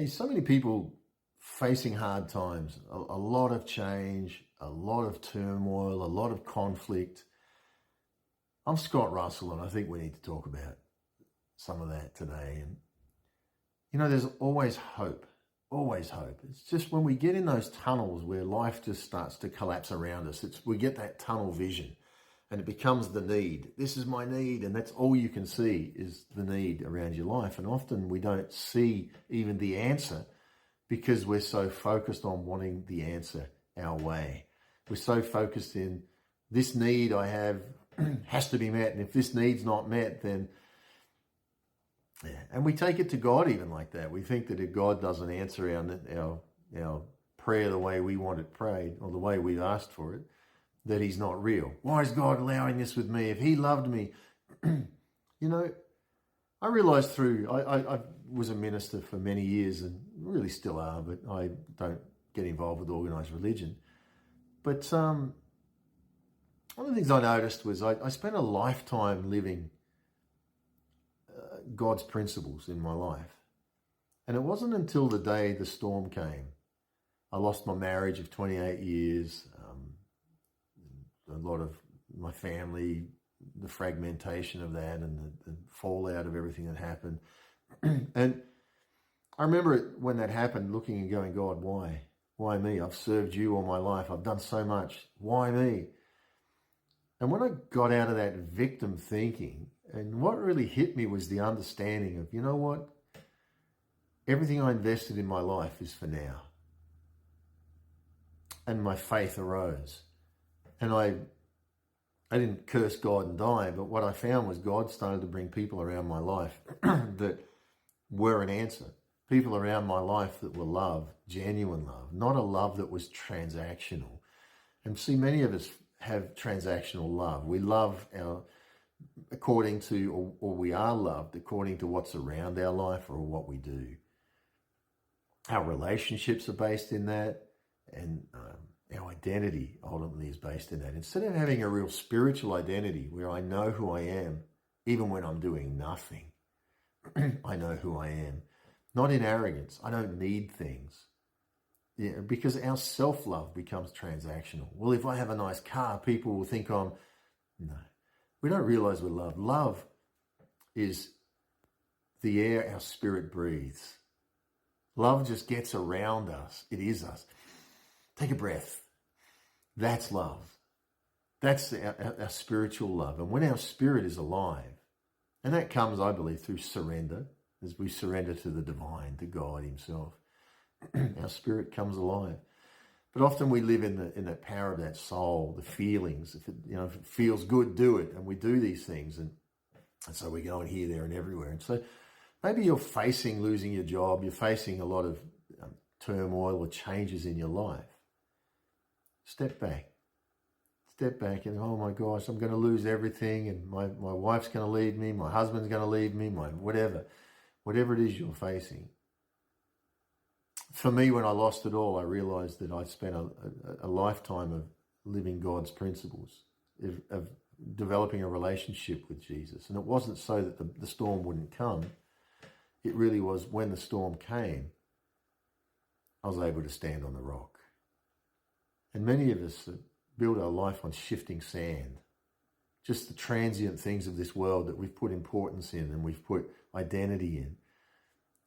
Hey, so many people facing hard times, a lot of change, a lot of turmoil, a lot of conflict. I'm Scott Russell, and I think we need to talk about some of that today. And, there's always hope, always hope. It's just when we get in those tunnels where life just starts to collapse around us, we get that tunnel vision and it becomes the need. This is my need, and that's all you can see is the need around your life. And often we don't see even the answer because we're so focused on wanting the answer our way. We're so focused in this need I have has to be met. And if this need's not met, then, yeah. And we take it to God even like that. We think that if God doesn't answer our prayer the way we want it prayed or the way we've asked for it, that he's not real. Why is God allowing this with me? If he loved me, I realized I was a minister for many years and really still are, but I don't get involved with organized religion. But one of the things I noticed was I spent a lifetime living God's principles in my life. And it wasn't until the day the storm came. I lost my marriage of 28 years, a lot of my family, the fragmentation of that and the fallout of everything that happened. And I remember it when that happened, looking and going, God, why? Why me? I've served you all my life. I've done so much. Why me? And when I got out of that victim thinking, and what really hit me was the understanding of, you know what? Everything I invested in my life is for now. And my faith arose. And I didn't curse God and die, but what I found was God started to bring people around my life that were an answer. People around my life that were love, genuine love, not a love that was transactional. And see, many of us have transactional love. We love according to, or we are loved according to what's around our life or what we do. Our relationships are based in that, and our identity ultimately is based in that. Instead of having a real spiritual identity where I know who I am, even when I'm doing nothing, I know who I am. Not in arrogance. I don't need things. Yeah, because our self-love becomes transactional. Well, if I have a nice car, people will think no. We don't realize we're loved. Love is the air our spirit breathes. Love just gets around us. It is us. Take a breath. That's love. That's our spiritual love. And when our spirit is alive, and that comes, I believe, through surrender, as we surrender to the divine, to God himself, our spirit comes alive. But often we live in the power of that soul, the feelings. If it feels good, do it. And we do these things. And so we go in here, there, and everywhere. And so maybe you're facing losing your job. You're facing a lot of turmoil or changes in your life. Step back and, oh my gosh, I'm going to lose everything, and my wife's going to leave me, my husband's going to leave me, my whatever it is you're facing. For me, when I lost it all, I realized that I'd spent a lifetime of living God's principles, of developing a relationship with Jesus. And it wasn't so that the storm wouldn't come. It really was when the storm came, I was able to stand on the rock. And many of us build our life on shifting sand, just the transient things of this world that we've put importance in and we've put identity in.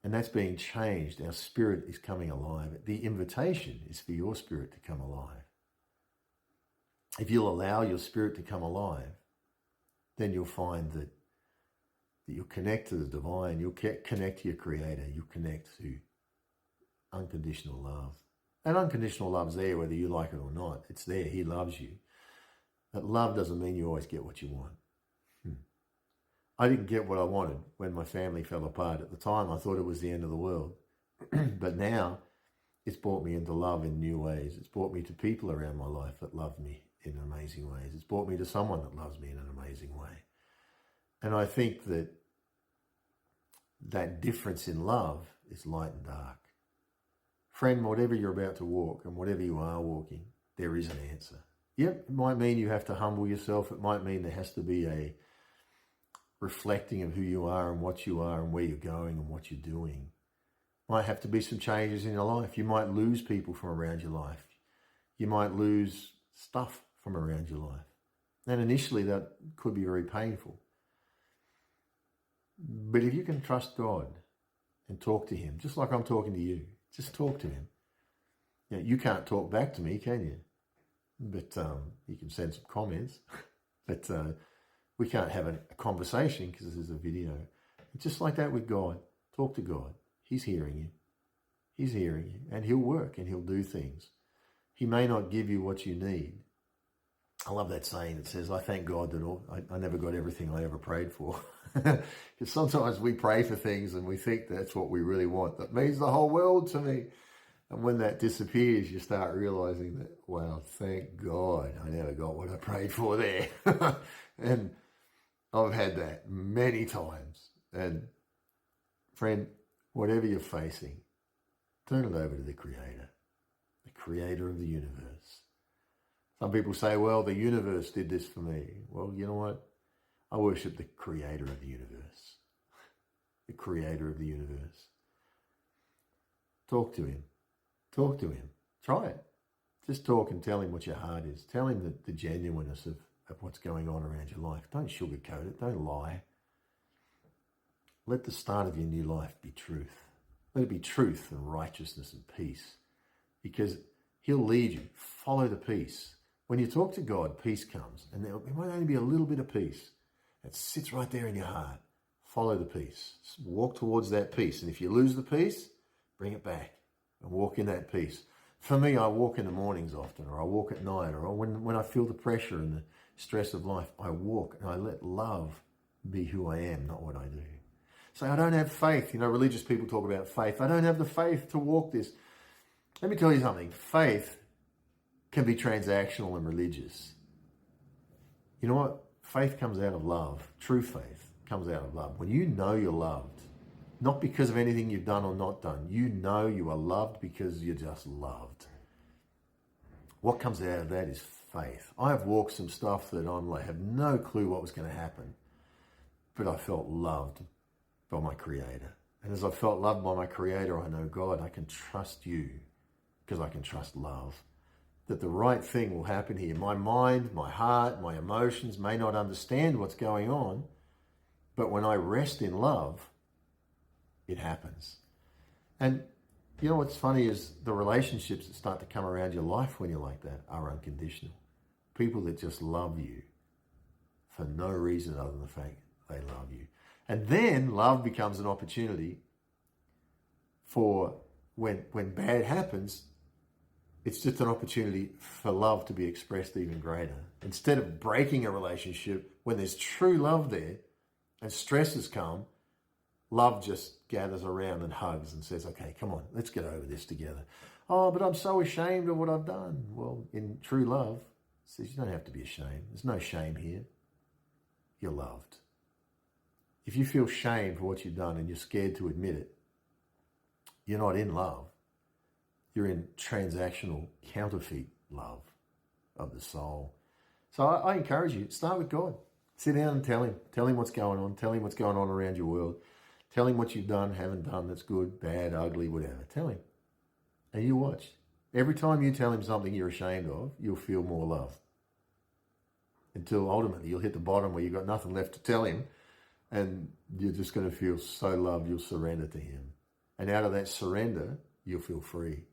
And that's being changed. Our spirit is coming alive. The invitation is for your spirit to come alive. If you'll allow your spirit to come alive, then you'll find that you'll connect to the divine, you'll connect to your creator, you'll connect to unconditional love. And unconditional love's there whether you like it or not. It's there. He loves you. But love doesn't mean you always get what you want. I didn't get what I wanted when my family fell apart. At the time, I thought it was the end of the world. But now, it's brought me into love in new ways. It's brought me to people around my life that love me in amazing ways. It's brought me to someone that loves me in an amazing way. And I think that difference in love is light and dark. Friend, whatever you're about to walk and whatever you are walking, there is an answer. Yep, it might mean you have to humble yourself. It might mean there has to be a reflecting of who you are and what you are and where you're going and what you're doing. Might have to be some changes in your life. You might lose people from around your life. You might lose stuff from around your life. And initially that could be very painful. But if you can trust God and talk to him, just like I'm talking to you, just talk to him. You can't talk back to me, can you? But you can send some comments. But we can't have a conversation because this is a video. It's just like that with God. Talk to God. He's hearing you. He's hearing you. And he'll work and he'll do things. He may not give you what you need. I love that saying that says, I thank God that I never got everything I ever prayed for. Because sometimes we pray for things and we think that's what we really want. That means the whole world to me. And when that disappears, you start realizing that, wow, thank God I never got what I prayed for there. And I've had that many times. And friend, whatever you're facing, turn it over to the creator of the universe. Some people say, well, the universe did this for me. Well, you know what? I worship the creator of the universe. The creator of the universe. Talk to him. Talk to him. Try it. Just talk and tell him what your heart is. Tell him the genuineness of what's going on around your life. Don't sugarcoat it. Don't lie. Let the start of your new life be truth. Let it be truth and righteousness and peace. Because he'll lead you. Follow the peace. When you talk to God, peace comes. And there might only be a little bit of peace. It sits right there in your heart. Follow the peace. Walk towards that peace. And if you lose the peace, bring it back and walk in that peace. For me, I walk in the mornings often, or I walk at night, or when I feel the pressure and the stress of life, I walk and I let love be who I am, not what I do. So I don't have faith. Religious people talk about faith. I don't have the faith to walk this. Let me tell you something. Faith can be transactional and religious. You know what? Faith comes out of love. True faith comes out of love. When you know you're loved, not because of anything you've done or not done, you know you are loved because you're just loved. What comes out of that is faith. I have walked some stuff that I have no clue what was going to happen, but I felt loved by my Creator. And as I felt loved by my Creator, I know, God, I can trust you because I can trust love. That the right thing will happen here. My mind, my heart, my emotions may not understand what's going on, but when I rest in love, it happens. And you know what's funny is the relationships that start to come around your life when you're like that are unconditional. People that just love you for no reason other than the fact they love you. And then love becomes an opportunity for when bad happens, it's just an opportunity for love to be expressed even greater. Instead of breaking a relationship, when there's true love there and stresses come, love just gathers around and hugs and says, okay, come on, let's get over this together. Oh, but I'm so ashamed of what I've done. Well, in true love, it says you don't have to be ashamed. There's no shame here. You're loved. If you feel shame for what you've done and you're scared to admit it, you're not in love. You're in transactional, counterfeit love of the soul. So I encourage you, start with God. Sit down and tell him. Tell him what's going on. Tell him what's going on around your world. Tell him what you've done, haven't done, that's good, bad, ugly, whatever. Tell him. And you watch. Every time you tell him something you're ashamed of, you'll feel more love. Until ultimately you'll hit the bottom where you've got nothing left to tell him, and you're just going to feel so loved you'll surrender to him. And out of that surrender, you'll feel free.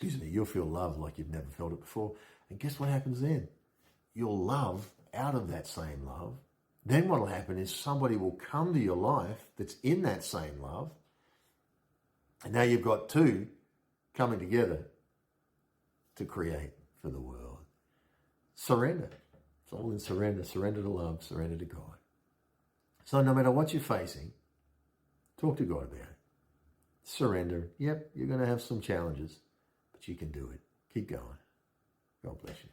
You'll feel love like you've never felt it before. And guess what happens then? You'll love out of that same love. Then what will happen is somebody will come to your life that's in that same love. And now you've got two coming together to create for the world. Surrender. It's all in surrender. Surrender to love. Surrender to God. So no matter what you're facing, talk to God about it. Surrender. Yep, you're going to have some challenges, but you can do it. Keep going. God bless you.